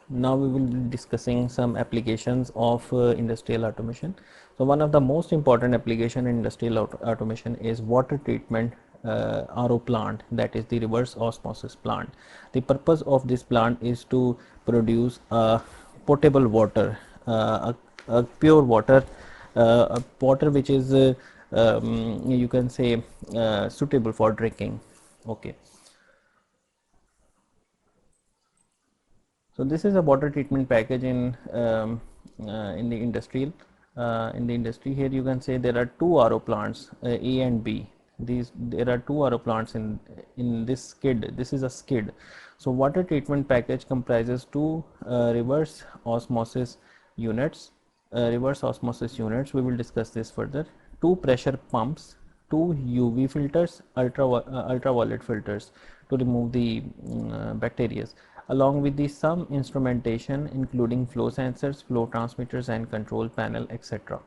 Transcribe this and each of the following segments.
Now we will be discussing some applications of industrial automation. So one of the most important application in industrial automation is water treatment RO plant, that is the reverse osmosis plant. The purpose of this plant is to produce potable water, a pure water, a water which is you can say suitable for drinking. Okay. So this is a water treatment package in the industrial in the industry. Here you can say there are two RO plants, A and B. There are two RO plants in this skid. This is a skid. So water treatment package comprises two reverse osmosis units. Reverse osmosis units. We will discuss this further. Two pressure pumps, two UV filters, ultraviolet filters to remove the bacteria, along with the some instrumentation including flow sensors, flow transmitters and control panel, etc.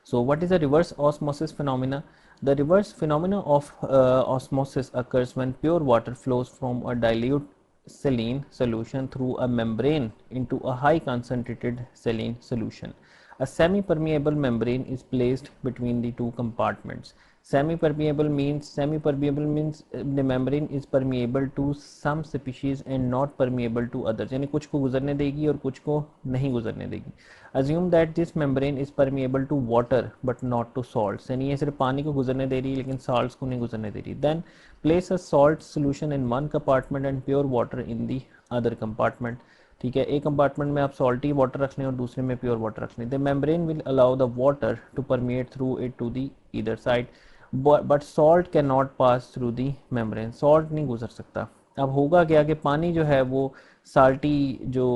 So what is the reverse osmosis phenomena? The reverse phenomena of osmosis occurs when pure water flows from a dilute saline solution through a membrane into a high concentrated saline solution. A semi-permeable membrane is placed between the two compartments. Semi permeable means the membrane is permeable to some species and not permeable to others. यानी कुछ को गुजरने देगी और कुछ को नहीं गुजरने देगी. Assume that this membrane is permeable to water but not to salts. यानी ये सिर्फ पानी को गुजरने दे रही है लेकिन salts को नहीं गुजरने दे रही. Then place a salt solution in one compartment and pure water in the other compartment. ठीक है, एक कंपार्टमेंट में आप सॉल्टी वाटर रख लें और दूसरे में प्योर वाटर रख लें. The membrane will allow the water to permeate through it to the either side, but salt cannot pass through the membrane. Salt नहीं गुजर सकता. अब होगा क्या कि पानी जो है वो साल्टी जो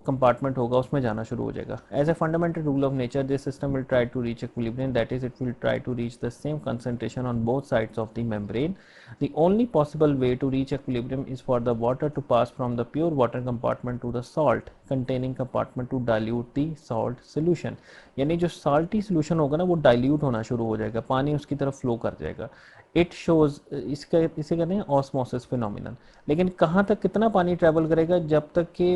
कंपार्टमेंट होगा उसमें जाना शुरू हो जाएगा. As a fundamental rule of nature this system will try to reach equilibrium, that is it will try to reach the same concentration on both sides of the membrane. The only possible way to reach equilibrium is for the water to pass from the pure water compartment to the salt containing compartment to dilute the salt solution. यानी जो salty solution होगा ना वो dilute होना शुरू हो जाएगा, पानी उसकी तरफ flow कर जाएगा. इट शोज इसे कहते हैं ऑस्मोसिस फिनोमिनन. लेकिन कहाँ तक कितना पानी ट्रेवल करेगा? जब तक कि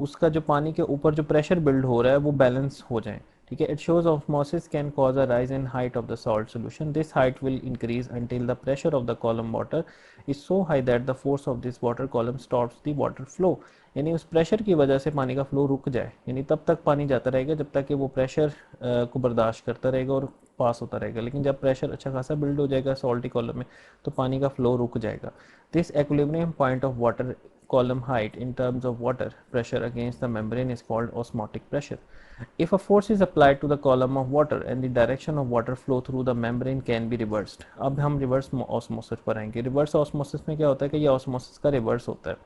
उसका जो पानी के ऊपर जो प्रेशर बिल्ड हो रहा है वो बैलेंस हो जाए. ठीक है. It shows osmosis can cause a rise in height of the salt solution. This height will increase until the pressure of the column water is so high that the force of this water column stops the water flow. यानी उस pressure की वजह से पानी का flow रुक जाए. यानी तब तक पानी जाता रहेगा जब तक कि वो प्रेशर को बर्दाश्त करता रहेगा और पास होता रहेगा. लेकिन जब प्रेशर अच्छा खासा बिल्ड हो जाएगा सॉल्टी कॉलम में तो पानी का फ्लो रुक जाएगा. This equilibrium point of water column height in terms of water pressure against the membrane is called osmotic pressure. If a force is applied to the column of water and the direction of water flow through the membrane can be reversed. अब हम reverse osmosis पर आएंगे. Reverse osmosis में क्या होता है कि ये ऑस्मोसिस का रिवर्स होता है.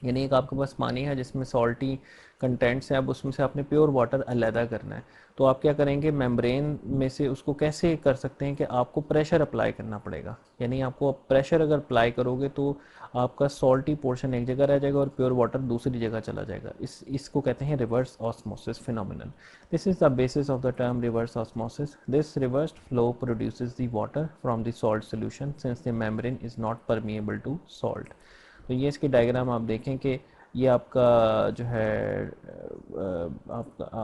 यानी एक आपके पास पानी है जिसमें सॉल्टी कंटेंट्स हैं, अब उसमें से आपने प्योर वाटर अलहदा करना है. तो आप क्या करेंगे, मेम्ब्रेन में से उसको कैसे कर सकते हैं कि आपको प्रेशर अप्लाई करना पड़ेगा. यानी आपको प्रेशर अगर अप्लाई करोगे तो आपका सॉल्टी पोर्शन एक जगह रह जाएगा और प्योर वाटर दूसरी जगह चला जाएगा. इसको कहते हैं reverse osmosis phenomenon. This is the basis of the term reverse osmosis. This reverse flow produces the water from the salt solution since the membrane is not permeable to salt. तो ये इसकी डायग्राम आप देखें कि ये आपका जो है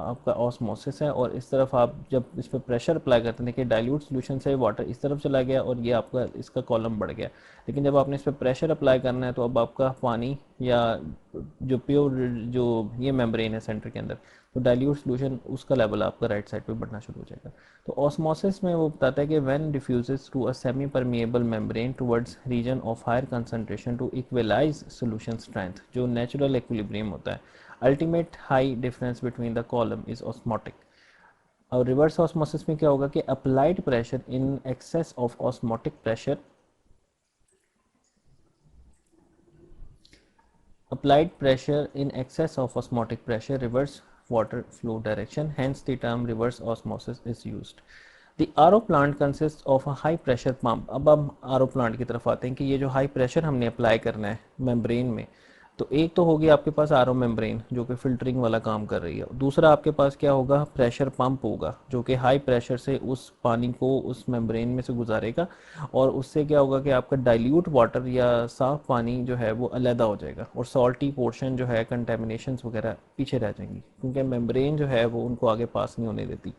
आपका ऑस्मोसिस है और इस तरफ आप जब इस पर प्रेशर अप्लाई करते हैं, देखिए डाइल्यूट सोल्यूशन से वाटर इस तरफ चला गया और ये आपका इसका कॉलम बढ़ गया. लेकिन जब आपने इस पर प्रेशर अप्लाई करना है तो अब आपका पानी या जो प्योर जो ये मेम्ब्रेन है सेंटर के अंदर, तो डाइल्यूट सोल्यूशन उसका लेवल आपका राइट साइड पे बढ़ना शुरू हो जाएगा. तो ऑस्मोसिस में वो बताता है कि when diffuses through a semi permeable membrane towards region of higher concentration to equalise solution strength, जो नेचुरल इक्विलिब्रियम होता है, ultimate high difference between the column is osmotic. और रिवर्स ऑस्मोसिस में क्या होगा कि applied pressure in excess of osmotic pressure, applied pressure in excess of osmotic pressure reverse water flow direction, hence the term reverse osmosis is used. The RO plant consists of a high pressure pump. अब हम RO plant की तरफ आते हैं कि ये जो high pressure हमने अप्लाई करना है मेम्ब्रेन में, तो एक तो होगी आपके पास आरओ मेम्ब्रेन जो कि फिल्टरिंग वाला काम कर रही है, दूसरा आपके पास क्या होगा, प्रेशर पंप होगा जो कि हाई प्रेशर से उस पानी को उस मेम्ब्रेन में से गुजारेगा, और उससे क्या होगा कि आपका डाइल्यूट वाटर या साफ पानी जो है वो अलहदा हो जाएगा, और सॉल्टी पोर्शन जो है, कंटेमिनेशंस वगैरह पीछे रह जाएंगी, क्योंकि मेम्ब्रेन जो है वो उनको आगे पास नहीं होने देती।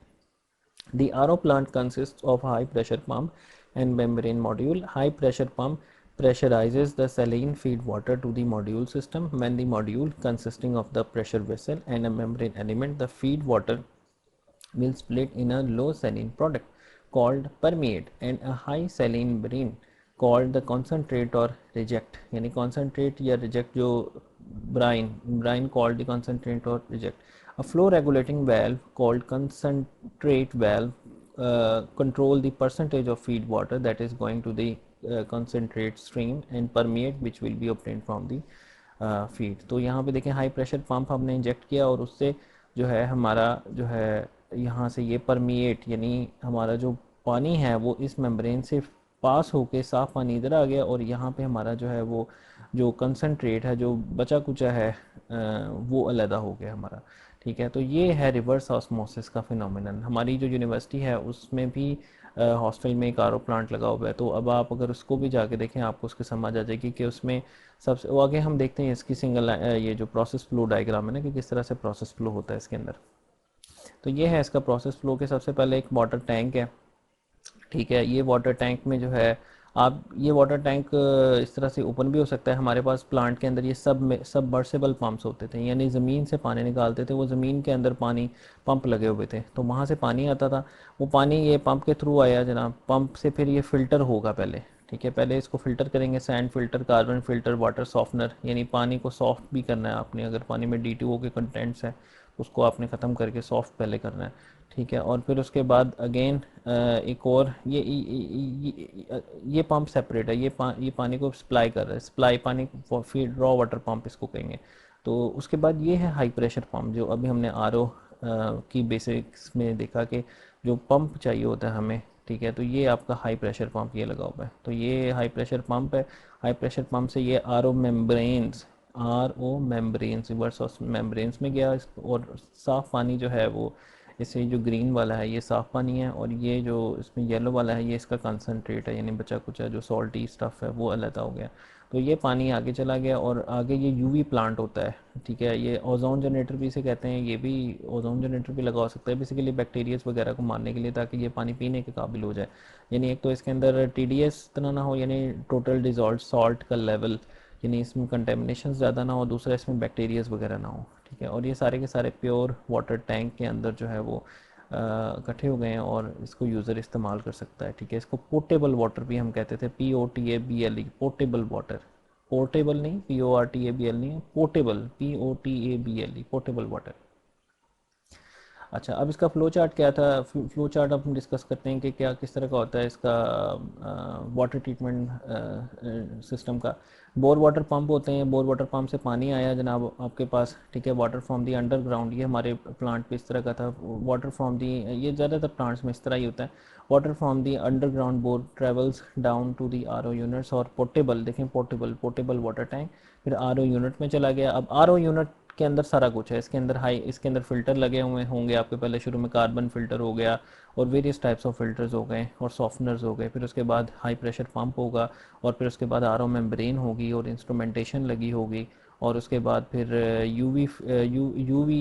The RO plant consists of high pressure pump and membrane module. High pressure pump pressurizes the saline feed water to the module system. When the module consisting of the pressure vessel and a membrane element, the feed water will split in a low saline product called permeate and a high saline brine called the concentrate or reject, यानी concentrate या reject जो brine called the concentrate or reject. A flow regulating valve called concentrate valve control the percentage of feed water that is going to the concentrate stream and permeate which will be obtained from the feed. तो यहाँ पे देखें high pressure pump हमने inject किया और उससे जो है हमारा जो है यहाँ से ये परमिएट यानी हमारा जो पानी है वो इस मेम्ब्रेन से पास होके साफ पानी इधर आ गया, और यहाँ पे हमारा जो है वो जो कंसनट्रेट है जो बचा कुचा है वो अलहदा हो गया हमारा। ठीक है, तो ये है रिवर्स ऑस्मोसिस का फिनोमिनन। हमारी जो यूनिवर्सिटी है उसमें भी हॉस्टल में एक आर ओ प्लांट लगा हुआ है, तो अब आप अगर उसको भी जाके देखें आपको उसकी समझ आ जाएगी कि उसमें सबसे वो आगे हम देखते हैं इसकी सिंगल ये जो प्रोसेस फ्लो डायग्राम है ना कि किस तरह से प्रोसेस फ्लो होता है इसके अंदर। तो ये है इसका प्रोसेस फ्लो के सबसे पहले एक वाटर टैंक है। ठीक है, ये वाटर टैंक में जो है आप ये वाटर टैंक इस तरह से ओपन भी हो सकता है। हमारे पास प्लांट के अंदर ये सबमर्सिबल पंप्स होते थे, यानी ज़मीन से पानी निकालते थे, वो ज़मीन के अंदर पानी पंप लगे हुए थे, तो वहाँ से पानी आता था। वो पानी ये पंप के थ्रू आया जनाब, पंप से फिर ये फ़िल्टर होगा पहले। ठीक है, पहले इसको फ़िल्टर करेंगे, sand filter, carbon filter, water softener, यानी पानी को सॉफ्ट भी करना है आपने। अगर पानी में D2O के कंटेंट्स हैं उसको आपने ख़त्म करके सॉफ्ट पहले करना है। ठीक है, और फिर उसके बाद अगेन एक और ये पंप सेपरेट है, ये पानी को सप्लाई कर रहा है, सप्लाई पानी फीड रॉ वाटर पंप इसको कहेंगे। तो उसके बाद ये है हाई प्रेशर पंप, जो अभी हमने आरओ की बेसिक्स में देखा कि जो पंप चाहिए होता है हमें। ठीक है, तो ये आपका हाई प्रेशर पंप ये लगा हुआ है, तो ये हाई प्रेशर पंप है। हाई प्रेशर पंप से ये R O membranes reverse membranes में गया, और साफ़ पानी जो है वो इससे जो ग्रीन वाला है ये साफ़ पानी है, और ये जो इसमें येलो वाला है ये इसका कंसनट्रेट है, यानी बचा कुचा जो सॉल्टी स्टफ़ है वो अलग हो गया। तो ये पानी आगे चला गया, और आगे ये यूवी प्लांट होता है। ठीक है, ये ओजोन जनरेटर भी इसे कहते हैं, ये भी ओजोन जनरेटर भी लगा सकता है बेसिकली बैक्टीरियाज वगैरह को मारने के लिए, ताकि ये पानी पीने के काबिल हो जाए। यानी एक तो इसके अंदर TDS इतना ना हो, यानी टोटल डिजॉल्व सॉल्ट का लेवल, यानी इसमें कंटेमिनेशन ज़्यादा ना हो, दूसरा इसमें बैक्टीरियाज वगैरह ना हो। ठीक है, और ये सारे के सारे प्योर वाटर टैंक के अंदर जो है वो इकट्ठे हो गए हैं, और इसको यूज़र इस्तेमाल कर सकता है। ठीक है, इसको पोर्टेबल वाटर भी हम कहते थे, POTABLE, पोर्टेबल वाटर। पोर्टेबल नहीं, PORTABL नहीं, पोर्टेबल, POTABLE, पोर्टेबल वाटर। अच्छा, अब इसका फ्लो चार्ट क्या था, फ्लो चार्ट अब हम डिस्कस करते हैं कि क्या किस तरह का होता है इसका वाटर ट्रीटमेंट सिस्टम का। बोर वाटर पंप होते हैं, बोर वाटर पंप से पानी आया जनाब आपके पास। ठीक है, वाटर फ्रॉम दी अंडरग्राउंड, ये हमारे प्लांट पे इस तरह का था। वाटर फ्रॉम दी, ये ज़्यादातर प्लांट्स में इस तरह ही होता है। Water from the underground bore travels down to the RO units, और पोर्टेबल देखें, पोर्टेबल वाटर टैंक फिर आरओ यूनिट में चला गया। अब आरओ यूनिट के अंदर सारा कुछ है, इसके अंदर फ़िल्टर लगे हुए होंगे आपके, पहले शुरू में कार्बन फ़िल्टर हो गया, और वेरियस टाइप्स ऑफ फ़िल्टर्स हो गए, और सॉफ्टनर्स हो गए। फिर उसके बाद हाई प्रेशर पंप होगा, और फिर उसके बाद आरओ मेम्ब्रेन होगी, और इंस्ट्रूमेंटेशन लगी होगी, और उसके बाद फिर यूवी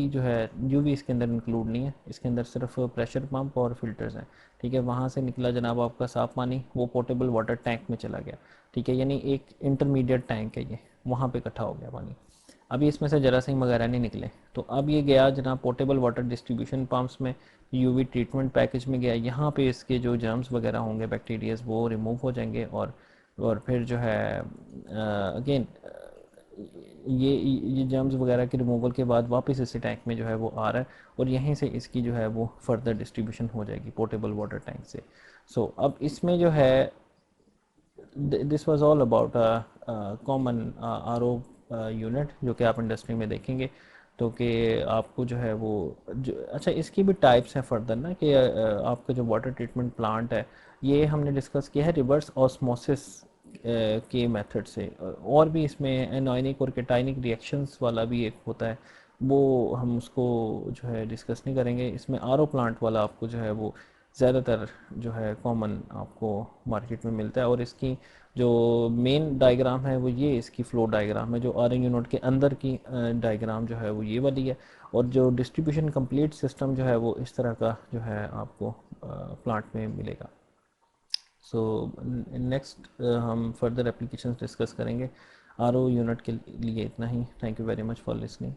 जो है, यूवी इसके अंदर इंक्लूड नहीं है, इसके अंदर सिर्फ प्रेशर पंप और फिल्टर्स हैं। ठीक है, वहाँ से निकला जनाब आपका साफ़ पानी, वो पोर्टेबल वाटर टैंक में चला गया। ठीक है, यानी एक इंटरमीडिएट टैंक है ये, वहाँ पे इकट्ठा हो गया पानी। अभी इसमें से जरासीम वगैरह नहीं निकले, तो अब ये गया जनाब पोर्टेबल वाटर डिस्ट्रीब्यूशन पंप्स में, यूवी ट्रीटमेंट पैकेज में गया। यहाँ पे इसके जो जर्म्स वगैरह होंगे, बैक्टीरियाज, वो रिमूव हो जाएंगे, और फिर जो है अगेन ये जर्म्स वगैरह के रिमूवल के बाद वापस इसी टैंक में जो है वो आ रहा है, और यहीं से इसकी जो है वो फर्दर डिस्ट्रीब्यूशन हो जाएगी पोर्टेबल वाटर टैंक से। सो अब इसमें जो है this was all about common RO unit जो कि आप इंडस्ट्री में देखेंगे। तो कि आपको जो है वो अच्छा, इसकी भी टाइप्स हैं फर्दर ना कि आपका जो वाटर ट्रीटमेंट प्लांट है, ये हमने डिस्कस किया है रिवर्स ऑस्मोसिस के मेथड से। और भी इसमें एनायनिक और कैटायनिक रिएक्शंस वाला भी एक होता है, वो हम उसको जो है डिस्कस नहीं करेंगे। इसमें आरओ प्लांट वाला आपको जो है वो ज़्यादातर जो है कॉमन आपको मार्केट में मिलता है। और इसकी जो मेन डायग्राम है वो ये इसकी फ्लो डायग्राम है, जो आर एन यूनिट के अंदर की डायग्राम जो है वो ये वाली है। और जो डिस्ट्रीब्यूशन कंप्लीट सिस्टम जो है वो इस तरह का जो है आपको प्लांट में मिलेगा। सो नेक्स्ट हम फर्दर एप्लीकेशंस डिस्कस करेंगे। आर ओ यूनिट के लिए इतना ही। Thank you very much for listening.